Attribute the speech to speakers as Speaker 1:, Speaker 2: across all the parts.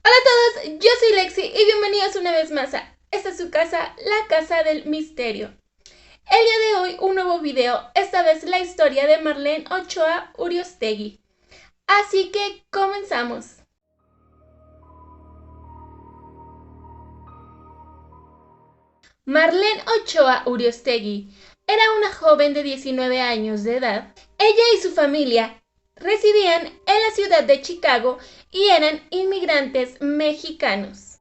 Speaker 1: Hola a todos, yo soy Lexi y bienvenidos una vez más a esta es su casa, la casa del misterio. El día de hoy un nuevo video, esta vez la historia de Marlene Ochoa Uriostegui. Así que comenzamos. Marlene Ochoa Uriostegui era una joven de 19 años de edad. Ella y su familia residían en la ciudad de Chicago y eran inmigrantes mexicanos.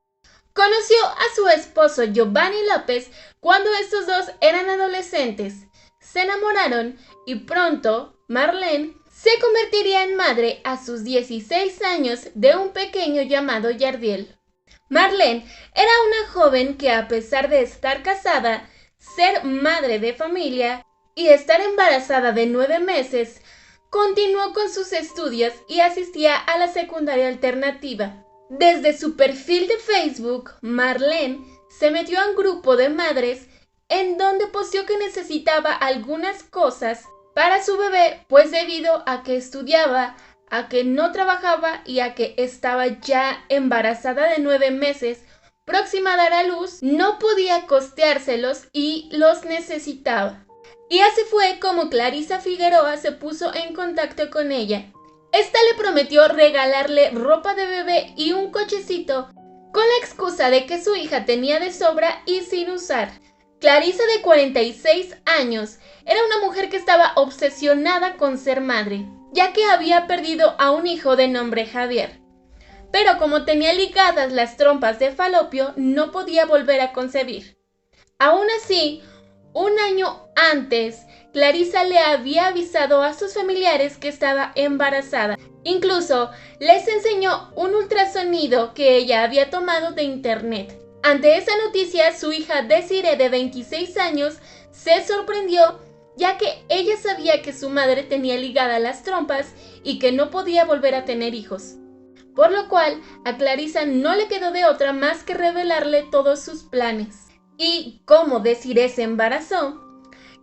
Speaker 1: Conoció a su esposo Giovanni López cuando estos dos eran adolescentes. Se enamoraron y pronto Marlene se convertiría en madre a sus 16 años de un pequeño llamado Yardiel. Marlene era una joven que, a pesar de estar casada, ser madre de familia y estar embarazada de 9 meses, continuó con sus estudios y asistía a la secundaria alternativa. Desde su perfil de Facebook, Marlene se metió a un grupo de madres en donde posteó que necesitaba algunas cosas para su bebé, pues debido a que estudiaba, a que no trabajaba y a que estaba ya embarazada de 9 meses, próxima a dar a luz, no podía costeárselos y los necesitaba. Y así fue como Clarisa Figueroa se puso en contacto con ella. Esta le prometió regalarle ropa de bebé y un cochecito con la excusa de que su hija tenía de sobra y sin usar. Clarisa, de 46 años, era una mujer que estaba obsesionada con ser madre, ya que había perdido a un hijo de nombre Javier. Pero como tenía ligadas las trompas de falopio, no podía volver a concebir. Aún así, un año antes, Clarisa le había avisado a sus familiares que estaba embarazada. Incluso les enseñó un ultrasonido que ella había tomado de internet. Ante esa noticia, su hija Desiree, de 26 años, se sorprendió, ya que ella sabía que su madre tenía ligadas las trompas y que no podía volver a tener hijos. Por lo cual, a Clarisa no le quedó de otra más que revelarle todos sus planes. Y como Desiree se embarazó,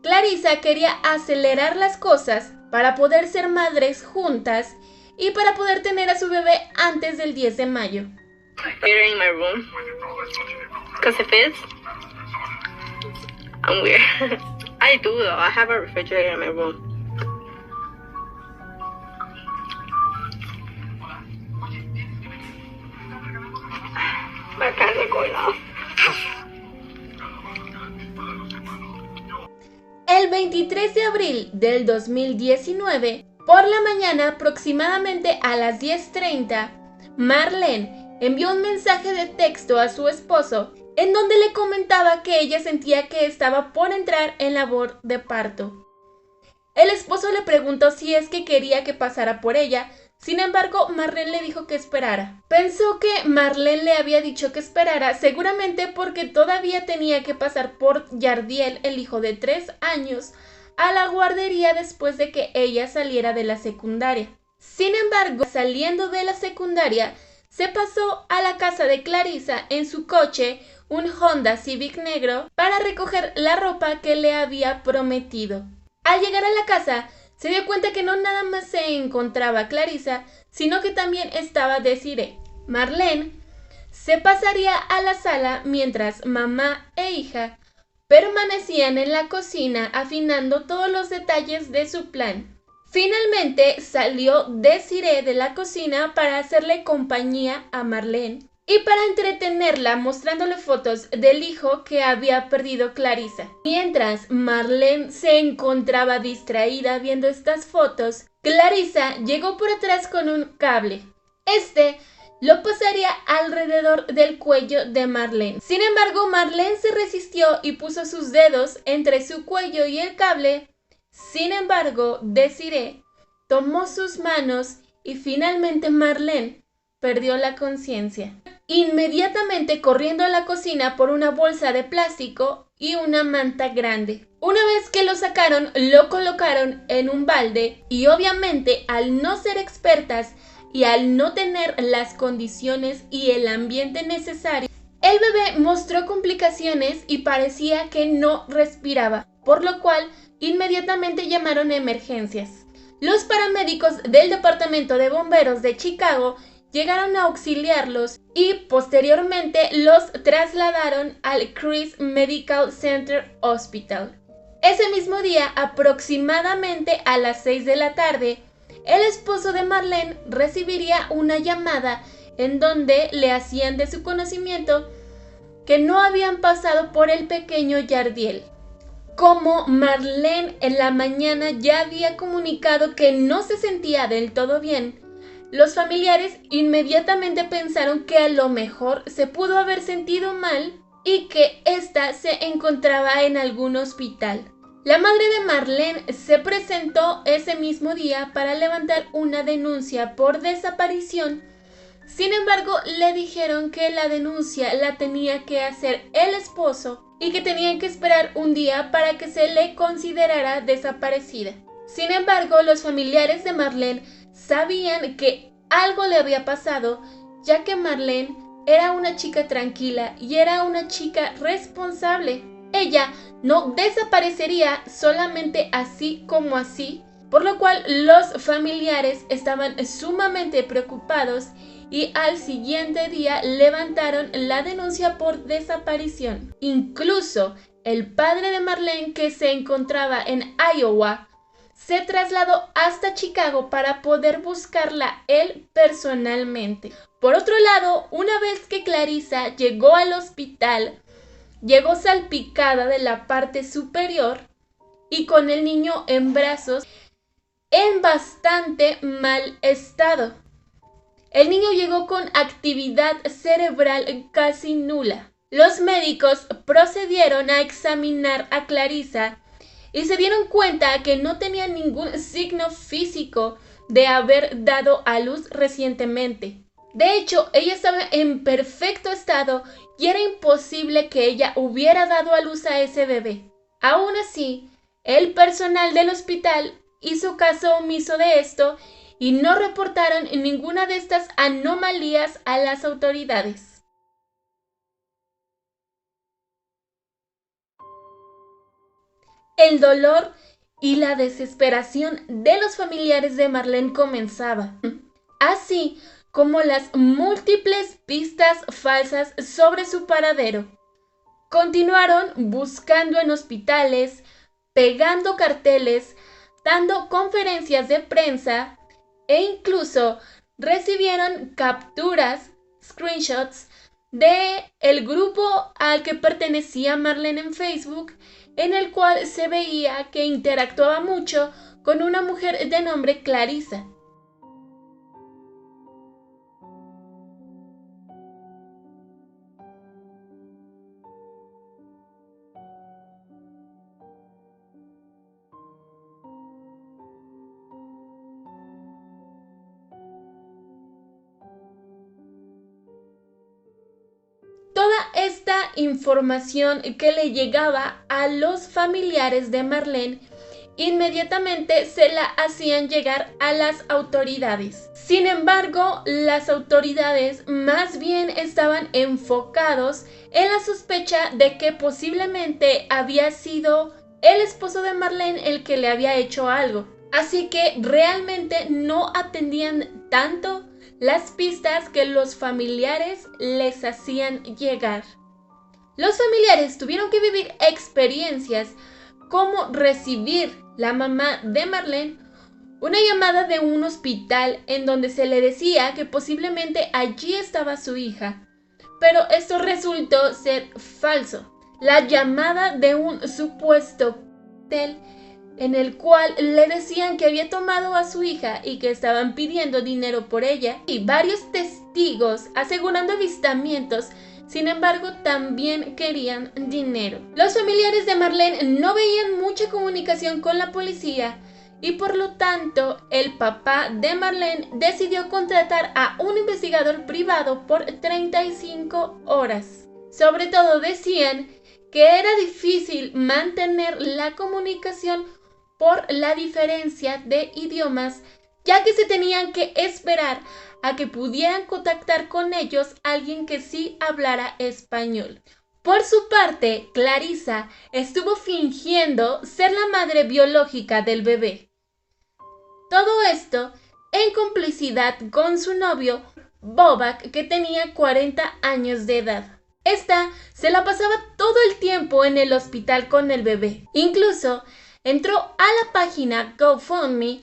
Speaker 1: Clarisa quería acelerar las cosas para poder ser madres juntas y para poder tener a su bebé antes del 10 de mayo.
Speaker 2: Refrigerator in my room because it fits. I'm weird. I do though. I have a refrigerator in my room. My pants are going off.
Speaker 1: El 23 de abril del 2019, por la mañana, aproximadamente a las 10:30, Marlene envió un mensaje de texto a su esposo en donde le comentaba que ella sentía que estaba por entrar en labor de parto. El esposo le preguntó si es que quería que pasara por ella. Sin embargo, Marlene le dijo que esperara. Pensó que Marlene le había dicho que esperara, seguramente porque todavía tenía que pasar por Yardiel, el hijo de 3 años, a la guardería después de que ella saliera de la secundaria. Sin embargo, saliendo de la secundaria, se pasó a la casa de Clarisa en su coche, un Honda Civic negro, para recoger la ropa que le había prometido. Al llegar a la casa, se dio cuenta que no nada más se encontraba Clarisa, sino que también estaba Desiree. Marlene se pasaría a la sala mientras mamá e hija permanecían en la cocina afinando todos los detalles de su plan. Finalmente salió Desiree de la cocina para hacerle compañía a Marlene y para entretenerla mostrándole fotos del hijo que había perdido Clarisa. Mientras Marlene se encontraba distraída viendo estas fotos, Clarisa llegó por atrás con un cable. Este lo pasaría alrededor del cuello de Marlene. Sin embargo, Marlene se resistió y puso sus dedos entre su cuello y el cable. Sin embargo, Desiree tomó sus manos y finalmente Marlene perdió la conciencia. Inmediatamente corriendo a la cocina por una bolsa de plástico y una manta grande. Una vez que lo sacaron, lo colocaron en un balde y obviamente, al no ser expertas y al no tener las condiciones y el ambiente necesario, el bebé mostró complicaciones y parecía que no respiraba, por lo cual inmediatamente llamaron a emergencias. Los paramédicos del Departamento de Bomberos de Chicago llegaron a auxiliarlos y posteriormente los trasladaron al Chris Medical Center Hospital. Ese mismo día, aproximadamente a las 6 de la tarde, el esposo de Marlene recibiría una llamada en donde le hacían de su conocimiento que no habían pasado por el pequeño Yardiel. Como Marlene en la mañana ya había comunicado que no se sentía del todo bien, los familiares inmediatamente pensaron que a lo mejor se pudo haber sentido mal y que ésta se encontraba en algún hospital. La madre de Marlene se presentó ese mismo día para levantar una denuncia por desaparición. Sin embargo, le dijeron que la denuncia la tenía que hacer el esposo y que tenían que esperar un día para que se le considerara desaparecida. Sin embargo, los familiares de Marlene sabían que algo le había pasado, ya que Marlene era una chica tranquila y era una chica responsable. Ella no desaparecería solamente así como así, por lo cual los familiares estaban sumamente preocupados y al siguiente día levantaron la denuncia por desaparición. Incluso el padre de Marlene, que se encontraba en Iowa, se trasladó hasta Chicago para poder buscarla él personalmente. Por otro lado, una vez que Clarissa llegó al hospital, llegó salpicada de la parte superior y con el niño en brazos en bastante mal estado. El niño llegó con actividad cerebral casi nula. Los médicos procedieron a examinar a Clarissa y se dieron cuenta que no tenía ningún signo físico de haber dado a luz recientemente. De hecho, ella estaba en perfecto estado y era imposible que ella hubiera dado a luz a ese bebé. Aún así, el personal del hospital hizo caso omiso de esto y no reportaron ninguna de estas anomalías a las autoridades. El dolor y la desesperación de los familiares de Marlene comenzaba, así como las múltiples pistas falsas sobre su paradero. Continuaron buscando en hospitales, pegando carteles, dando conferencias de prensa e incluso recibieron capturas, screenshots de el grupo al que pertenecía Marlene en Facebook, en el cual se veía que interactuaba mucho con una mujer de nombre Clarissa. Toda esta información que le llegaba a los familiares de Marlene inmediatamente se la hacían llegar a las autoridades. Sin embargo, las autoridades más bien estaban enfocados en la sospecha de que posiblemente había sido el esposo de Marlene el que le había hecho algo. Así que realmente no atendían tanto las pistas que los familiares les hacían llegar. Los familiares tuvieron que vivir experiencias como recibir la mamá de Marlene una llamada de un hospital en donde se le decía que posiblemente allí estaba su hija, pero esto resultó ser falso. La llamada de un supuesto hotel en el cual le decían que había tomado a su hija y que estaban pidiendo dinero por ella, y varios testigos asegurando avistamientos. Sin embargo, también querían dinero. Los familiares de Marlene no veían mucha comunicación con la policía y por lo tanto el papá de Marlene decidió contratar a un investigador privado por 35 horas. Sobre todo decían que era difícil mantener la comunicación por la diferencia de idiomas, ya que se tenían que esperar a que pudieran contactar con ellos alguien que sí hablara español. Por su parte, Clarissa estuvo fingiendo ser la madre biológica del bebé. Todo esto en complicidad con su novio, Bobak, que tenía 40 años de edad. Esta se la pasaba todo el tiempo en el hospital con el bebé. Incluso entró a la página GoFundMe,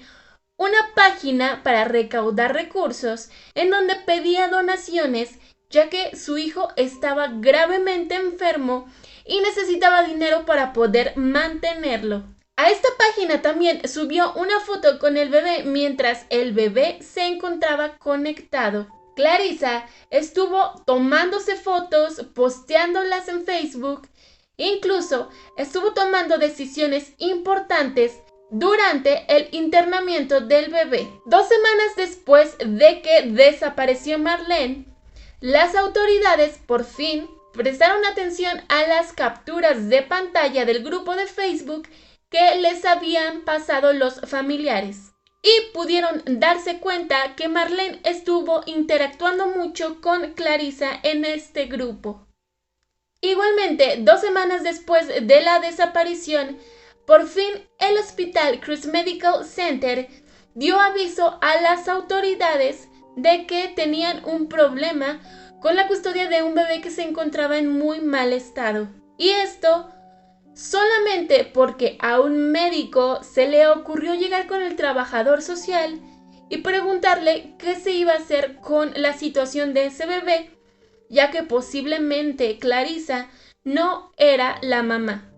Speaker 1: una página para recaudar recursos en donde pedía donaciones, ya que su hijo estaba gravemente enfermo y necesitaba dinero para poder mantenerlo. A esta página también subió una foto con el bebé mientras el bebé se encontraba conectado. Clarissa estuvo tomándose fotos, posteándolas en Facebook, incluso estuvo tomando decisiones importantes durante el internamiento del bebé. 2 semanas después de que desapareció Marlene, las autoridades por fin prestaron atención a las capturas de pantalla del grupo de Facebook que les habían pasado los familiares y pudieron darse cuenta que Marlene estuvo interactuando mucho con Clarissa en este grupo. Igualmente, 2 semanas después de la desaparición, por fin el hospital Cruz Medical Center dio aviso a las autoridades de que tenían un problema con la custodia de un bebé que se encontraba en muy mal estado. Y esto solamente porque a un médico se le ocurrió llegar con el trabajador social y preguntarle qué se iba a hacer con la situación de ese bebé, ya que posiblemente Clarissa no era la mamá.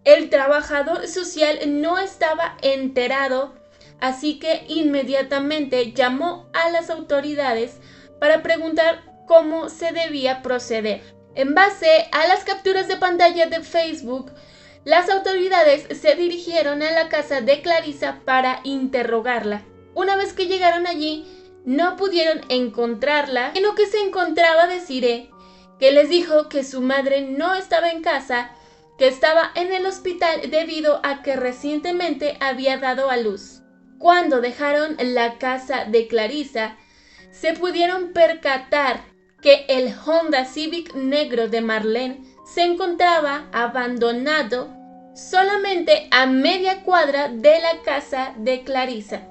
Speaker 1: El trabajador social no estaba enterado, así que inmediatamente llamó a las autoridades para preguntar cómo se debía proceder. En base a las capturas de pantalla de Facebook, las autoridades se dirigieron a la casa de Clarissa para interrogarla. Una vez que llegaron allí, no pudieron encontrarla, sino que se encontraba Desiree, que les dijo que su madre no estaba en casa, que estaba en el hospital debido a que recientemente había dado a luz. Cuando dejaron la casa de Clarissa, se pudieron percatar que el Honda Civic negro de Marlene se encontraba abandonado solamente a media cuadra de la casa de Clarissa.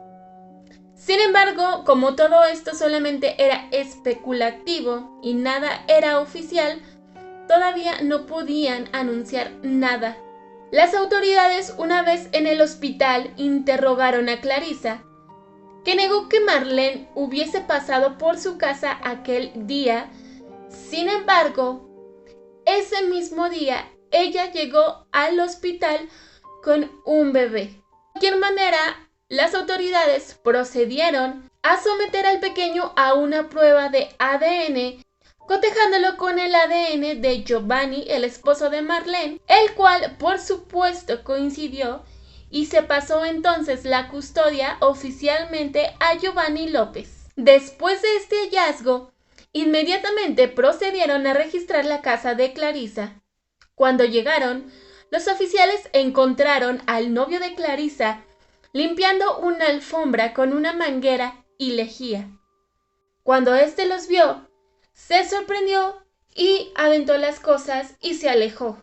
Speaker 1: Sin embargo, como todo esto solamente era especulativo y nada era oficial, todavía no podían anunciar nada. Las autoridades, una vez en el hospital, interrogaron a Clarissa, que negó que Marlene hubiese pasado por su casa aquel día. Sin embargo, ese mismo día ella llegó al hospital con un bebé. De cualquier manera, las autoridades procedieron a someter al pequeño a una prueba de ADN, cotejándolo con el ADN de Giovanni, el esposo de Marlene, el cual por supuesto coincidió, y se pasó entonces la custodia oficialmente a Giovanni López. Después de este hallazgo, inmediatamente procedieron a registrar la casa de Clarissa. Cuando llegaron, los oficiales encontraron al novio de Clarissa limpiando una alfombra con una manguera y lejía. Cuando éste los vio, se sorprendió y aventó las cosas y se alejó.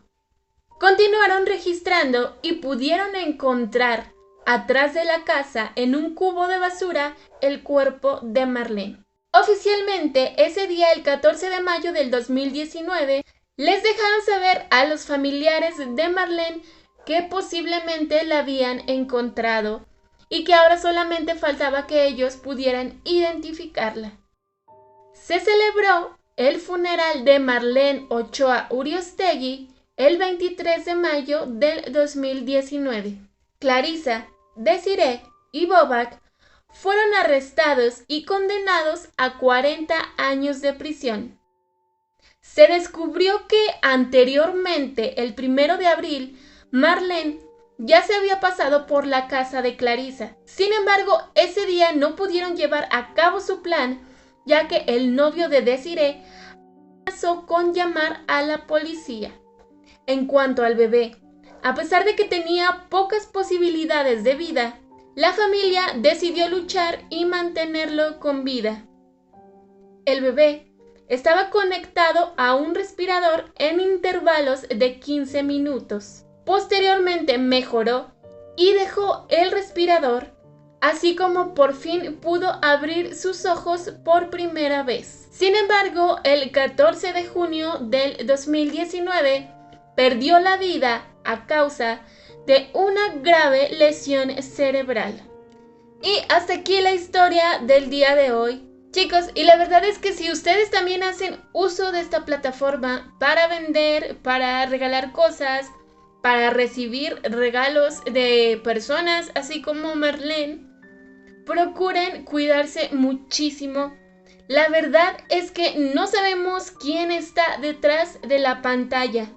Speaker 1: Continuaron registrando y pudieron encontrar atrás de la casa, en un cubo de basura, el cuerpo de Marlene. Oficialmente, ese día, el 14 de mayo del 2019, les dejaron saber a los familiares de Marlene que posiblemente la habían encontrado y que ahora solamente faltaba que ellos pudieran identificarla. Se celebró el funeral de Marlene Ochoa Uriostegui el 23 de mayo del 2019. Clarissa, Desiree y Bobak fueron arrestados y condenados a 40 años de prisión. Se descubrió que anteriormente, el 1 de abril, Marlene ya se había pasado por la casa de Clarissa. Sin embargo, ese día no pudieron llevar a cabo su plan, ya que el novio de Desiree amenazó con llamar a la policía. En cuanto al bebé, a pesar de que tenía pocas posibilidades de vida, la familia decidió luchar y mantenerlo con vida. El bebé estaba conectado a un respirador en intervalos de 15 minutos. Posteriormente mejoró y dejó el respirador así como por fin pudo abrir sus ojos por primera vez. Sin embargo, el 14 de junio del 2019 perdió la vida a causa de una grave lesión cerebral. Y hasta aquí la historia del día de hoy. Chicos, y la verdad es que si ustedes también hacen uso de esta plataforma para vender, para regalar cosas, para recibir regalos de personas, así como Marlene, procuren cuidarse muchísimo. La verdad es que no sabemos quién está detrás de la pantalla.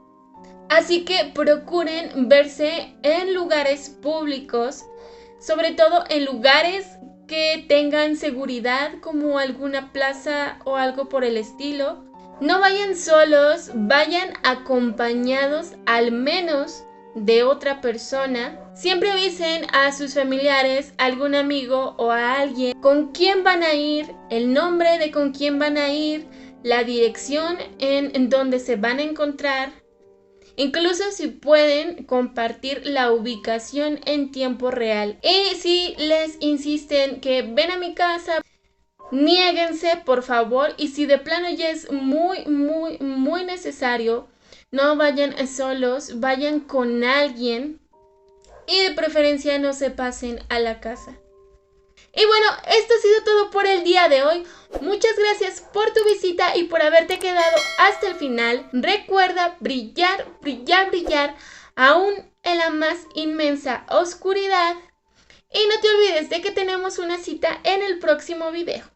Speaker 1: Así que procuren verse en lugares públicos, sobre todo en lugares que tengan seguridad, como alguna plaza o algo por el estilo. No vayan solos, vayan acompañados al menos de otra persona. Siempre avisen a sus familiares, a algún amigo o a alguien con quién van a ir, el nombre de con quién van a ir, la dirección en donde se van a encontrar. Incluso si pueden compartir la ubicación en tiempo real. Y si les insisten que ven a mi casa, niéguense por favor. Y si de plano ya es muy necesario, no vayan solos, vayan con alguien. Y de preferencia no se pasen a la casa. Y bueno, esto ha sido todo por el día de hoy. Muchas gracias por tu visita y por haberte quedado hasta el final. Recuerda brillar, brillar, brillar, aún en la más inmensa oscuridad. Y no te olvides de que tenemos una cita en el próximo video.